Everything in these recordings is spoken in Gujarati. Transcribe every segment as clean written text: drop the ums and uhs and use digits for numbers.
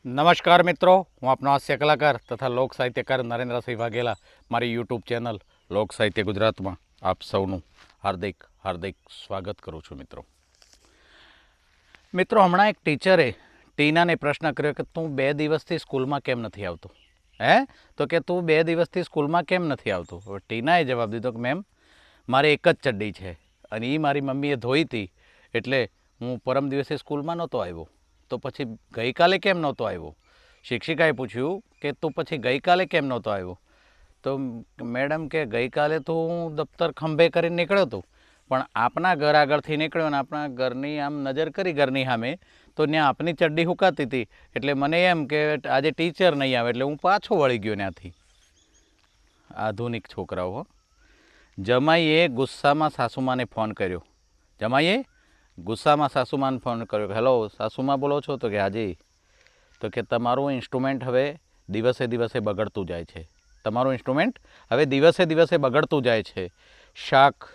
નમસ્કાર મિત્રો, હું આપનો હાસ્ય કલાકાર તથા લોક સાહિત્યકાર નરેન્દ્રસિંહ વાઘેલા મારી યુટ્યુબ ચેનલ લોક સાહિત્ય ગુજરાતમાં આપ સૌનું હાર્દિક હાર્દિક સ્વાગત કરું છું. મિત્રો હમણાં એક ટીચરે ટીનાને પ્રશ્ન કર્યો કે તું 2 દિવસથી સ્કૂલમાં કેમ નથી આવતો? તો કે તું 2 દિવસથી સ્કૂલમાં કેમ નથી આવતો? હવે ટીનાએ જવાબ દીધો કે મેમ મારે એક જ ચડ્ડી છે અને એ મારી મમ્મીએ ધોઈ હતી એટલે હું પરમ દિવસે સ્કૂલમાં નહોતો આવ્યો. તો પછી ગઈકાલે કેમ નહોતો આવ્યો? શિક્ષિકાએ પૂછ્યું કે તું પછી ગઈકાલે કેમ નહોતો આવ્યો? તો મેડમ કે ગઈકાલે તો હું દફતર ખંભે કરીને નીકળ્યો હતો, પણ આપના ઘર આગળથી નીકળ્યો અને આપણા ઘરની આમ નજર કરી ઘરની સામે તો ત્યાં આપની ચડ્ડી હુકાતી હતી એટલે મને એમ કે આજે ટીચર નહીં આવે એટલે હું પાછો વળી ગયો ત્યાંથી. આધુનિક છોકરાઓ. જમાઈએ ગુસ્સામાં સાસુમાને ફોન કર્યો. જમાઈએ ગુસ્સામાં સાસુમાને ફોન કર્યો. હેલો સાસુમા બોલો છો? તો કે હાજી. તો કે તમારું ઇન્સ્ટ્રુમેન્ટ હવે દિવસે દિવસે બગડતું જાય છે. તમારું ઇન્સ્ટ્રુમેન્ટ હવે દિવસે દિવસે બગડતું જાય છે. શાક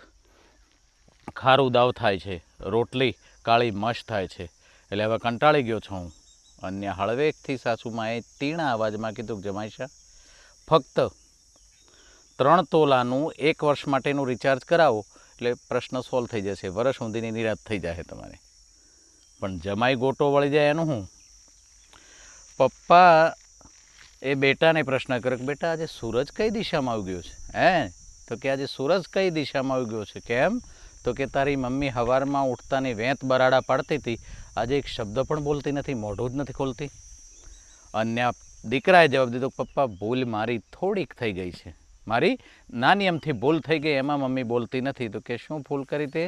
ખારું દાવ થાય છે, રોટલી કાળી મશ થાય છે, એટલે હવે કંટાળી ગયો છું હું. અન્ય હળવેકથી સાસુમાએ તીણા અવાજમાં કીધું કે જમાઈશા ફક્ત 3 તોલાનું 1 વર્ષ માટેનું રિચાર્જ કરાવો એટલે પ્રશ્ન સોલ્વ થઈ જશે, વર્ષ સુધીની નિરાશ થઈ જાય તમારે. પણ જમાઈ ગોટો વળી જાય એનું શું? પપ્પા એ બેટાને પ્રશ્ન કર્યો કે બેટા આજે સૂરજ કઈ દિશામાં આવી ગયો છે? તો કે આજે સૂરજ કઈ દિશામાં આવી ગયો છે? કેમ? તો કે તારી મમ્મી સવારમાં ઉઠતાની વેંત બરાડા પાડતી હતી, આજે એક શબ્દ પણ બોલતી નથી, મોઢું જ નથી ખોલતી. અન્ય દીકરાએ જવાબ દીધો પપ્પા ભૂલ મારી થોડીક થઈ ગઈ છે, મારી નાની અમથી ભૂલ થઈ ગઈ, એમાં મમ્મી બોલતી નથી. તો કે શું ભૂલ કરી તે?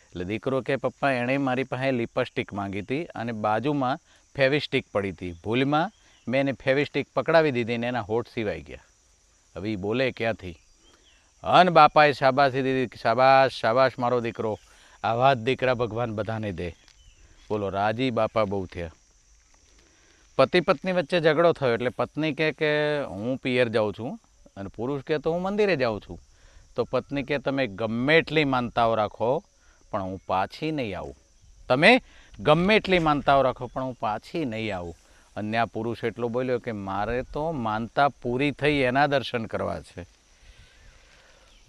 એટલે દીકરો કે પપ્પા એણે મારી પાસે લિપસ્ટિક માંગી હતી અને બાજુમાં ફેવિસ્ટિક પડી હતી, ભૂલમાં મેં એને ફેવિસ્ટિક પકડાવી દીધી ને એના હોઠ સિવાય ગયા. હવે એ બોલે ક્યાંથી? અન બાપાએ શાબાશી દીધી, શાબાશ શાબાશ મારો દીકરો, આવા જ દીકરા ભગવાન બધાને દે. બોલો રાજી બાપા બહુ થયા. પતિ પત્ની વચ્ચે ઝઘડો થયો એટલે પત્ની કે હું પિયર જાઉં છું અને પુરુષ કહે તો હું મંદિરે જાઉં છું. તો પત્ની કે તમે ગમે એટલી માનતાઓ રાખો પણ હું પાછી નહીં આવું. તમે ગમે એટલી માનતાઓ રાખો પણ હું પાછી નહીં આવું. અને આ પુરુષ એટલો બોલ્યો કે મારે તો માનતા પૂરી થઈ એના દર્શન કરવા છે.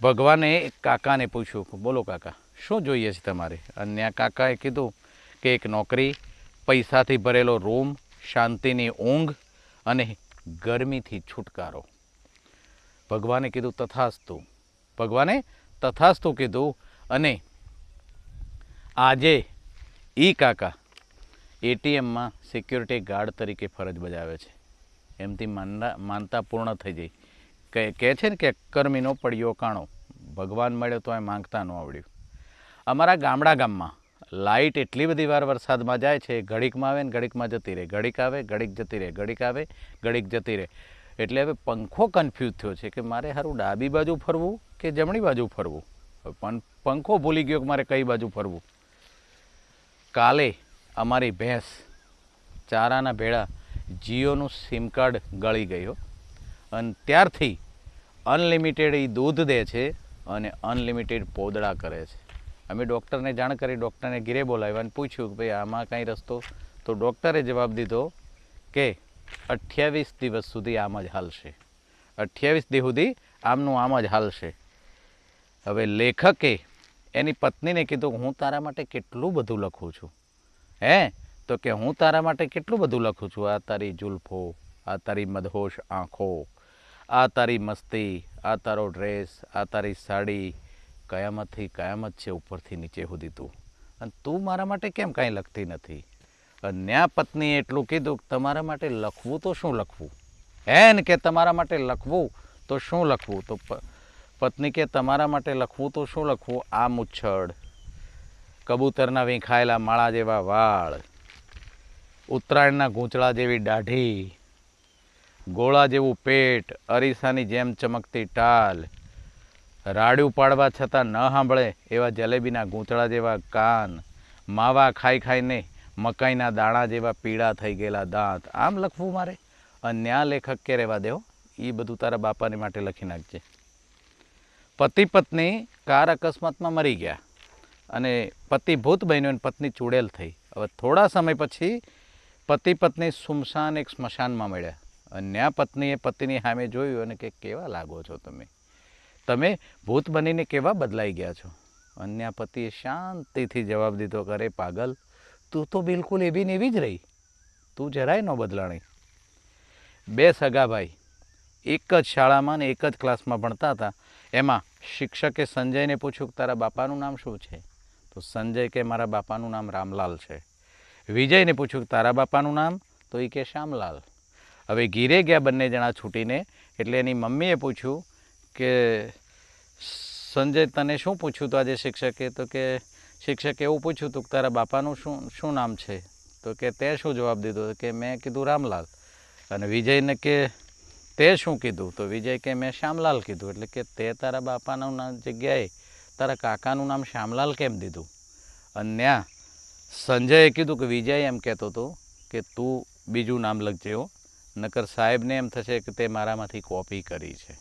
ભગવાને એક કાકાને પૂછ્યું બોલો કાકા શું જોઈએ છે તમારે? અને આ કાકાએ કીધું કે એક નોકરી, પૈસાથી ભરેલો રૂમ, શાંતિની ઊંઘ અને ગરમીથી છુટકારો. ભગવાને કીધું તથાસ્તુ. ભગવાને તથાસ્તુ કીધું. અને આજે એ કાકા એટીએમમાં સિક્યુરિટી ગાર્ડ તરીકે ફરજ બજાવે છે. એમથી માનતા પૂર્ણ થઈ જઈ. કહે છે ને કે કર્મીનો પડ્યો કાણો. ભગવાન મળ્યો તો એ માંગતા ન આવડ્યું. અમારા ગામમાં લાઇટ એટલી બધી વાર વરસાદમાં જાય છે, ઘડીકમાં આવે ને ઘડીકમાં જતી રહે, ઘડીક આવે ઘડીક જતી રહે, ઘડીક આવે ઘડીક જતી રહે. એટલે હવે પંખો કન્ફ્યુઝ થયો છે કે મારે સારું ડાબી બાજુ ફરવું કે જમણી બાજુ ફરવું. પણ પંખો ભૂલી ગયો કે મારે કઈ બાજુ ફરવું. કાલે અમારી ભેંસ ચારાના ભેળા જીઓનું સિમ કાર્ડ ગળી ગયો અને ત્યારથી અનલિમિટેડ એ દૂધ દે છે અને અનલિમિટેડ પોદળા કરે છે. અમે ડૉક્ટરને જાણ કરી, ડૉક્ટરને ઘીરે બોલાવ્યા અને પૂછ્યું કે ભાઈ આમાં કાંઈ રસ્તો? તો ડૉક્ટરે જવાબ દીધો કે 28 દિવસ સુધી આમ જ હાલશે. 28 દિવસ સુધી આમનું આમ જ હાલશે. હવે લેખકે એની પત્નીને કીધું હું તારા માટે કેટલું બધું લખું છું. તો કે હું તારા માટે કેટલું બધું લખું છું. આ તારી જુલ્ફો, આ તારી મદહોશ આંખો, આ તારી મસ્તી, આ તારો ડ્રેસ, આ તારી સાડી, કયામતથી કયામત છે ઉપરથી નીચે સુધી તું, અને તું મારા માટે કેમ કાંઈ લખતી નથી? અને આ પત્નીએ એટલું કીધું તમારા માટે લખવું તો શું લખવું? ને કે તમારા માટે લખવું તો શું લખવું? તો પત્ની કે તમારા માટે લખવું તો શું લખવું? આ મુચ્છડ, કબૂતરના વીંખાયેલા માળા જેવા વાળ, ઉત્તરાયણના ગૂંચળા જેવી દાઢી, ગોળા જેવું પેટ, અરીસાની જેમ ચમકતી ટાલ, રાડ્યું પાડવા છતાં ન સાંભળે એવા જલેબીના ગૂંચળા જેવા કાન, માવા ખાઈ ખાઈને મકાઈના દાણા જેવા પીળા થઈ ગયેલા દાંત. આમ લખવું મારે? અને આ લેખક કે રહેવા દેવો, એ બધું તારા બાપાને માટે લખી નાખજે. પતિ પત્ની કાર અકસ્માતમાં મરી ગયા અને પતિ ભૂત બન્યો અને પત્ની ચૂડેલ થઈ. હવે થોડા સમય પછી પતિ પત્ની સુમસાન એક સ્મશાનમાં મળ્યા. અન્ય પત્નીએ પતિની સામે જોયું અને કે કેવા લાગો છો તમે, તમે ભૂત બનીને કેવા બદલાઈ ગયા છો. અન્ય પતિએ શાંતિથી જવાબ દીધો, કરે પાગલ, તું તો બિલકુલ એવી ને એવી જ રહી, તું જરાય ન બદલાણી. બે સગા ભાઈ એક જ શાળામાં ને એક જ ક્લાસમાં ભણતા હતા. એમાં શિક્ષકે સંજયને પૂછ્યું કે તારા બાપાનું નામ શું છે? તો સંજય કે મારા બાપાનું નામ રામલાલ છે. વિજયને પૂછ્યું કે તારા બાપાનું નામ? તો એ કે શ્યામલાલ. હવે ઘીરે ગયા બંને જણા છૂટીને, એટલે એની મમ્મીએ પૂછ્યું કે સંજય તને શું પૂછ્યું તો આજે શિક્ષકે? તો કે શિક્ષકે એવું પૂછ્યું હતું કે તારા બાપાનું શું નામ છે? તો કે તે શું જવાબ દીધો? કે મેં કીધું રામલાલ. અને વિજયને કે તે શું કીધું? તો વિજય કે મેં શ્યામલાલ કીધું. એટલે કે તે તારા બાપાનું નામ જગ્યાએ તારા કાકાનું નામ શ્યામલાલ કેમ દીધું? અને સંજયે કીધું કે વિજય એમ કહેતો હતો કે તું બીજું નામ લખજે હો, નકર સાહેબને એમ થશે કે તે મારામાંથી કોપી કરી છે.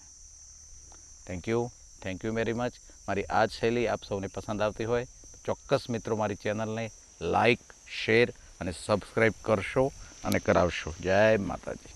Thank you very much. મારી આ જ શૈલી આપ સૌને પસંદ આવતી હોય તો ચોક્કસ મિત્રો મારી ચેનલને લાઈક, શેર અને સબસ્ક્રાઈબ કરશો અને કરાવશો. જય માતાજી.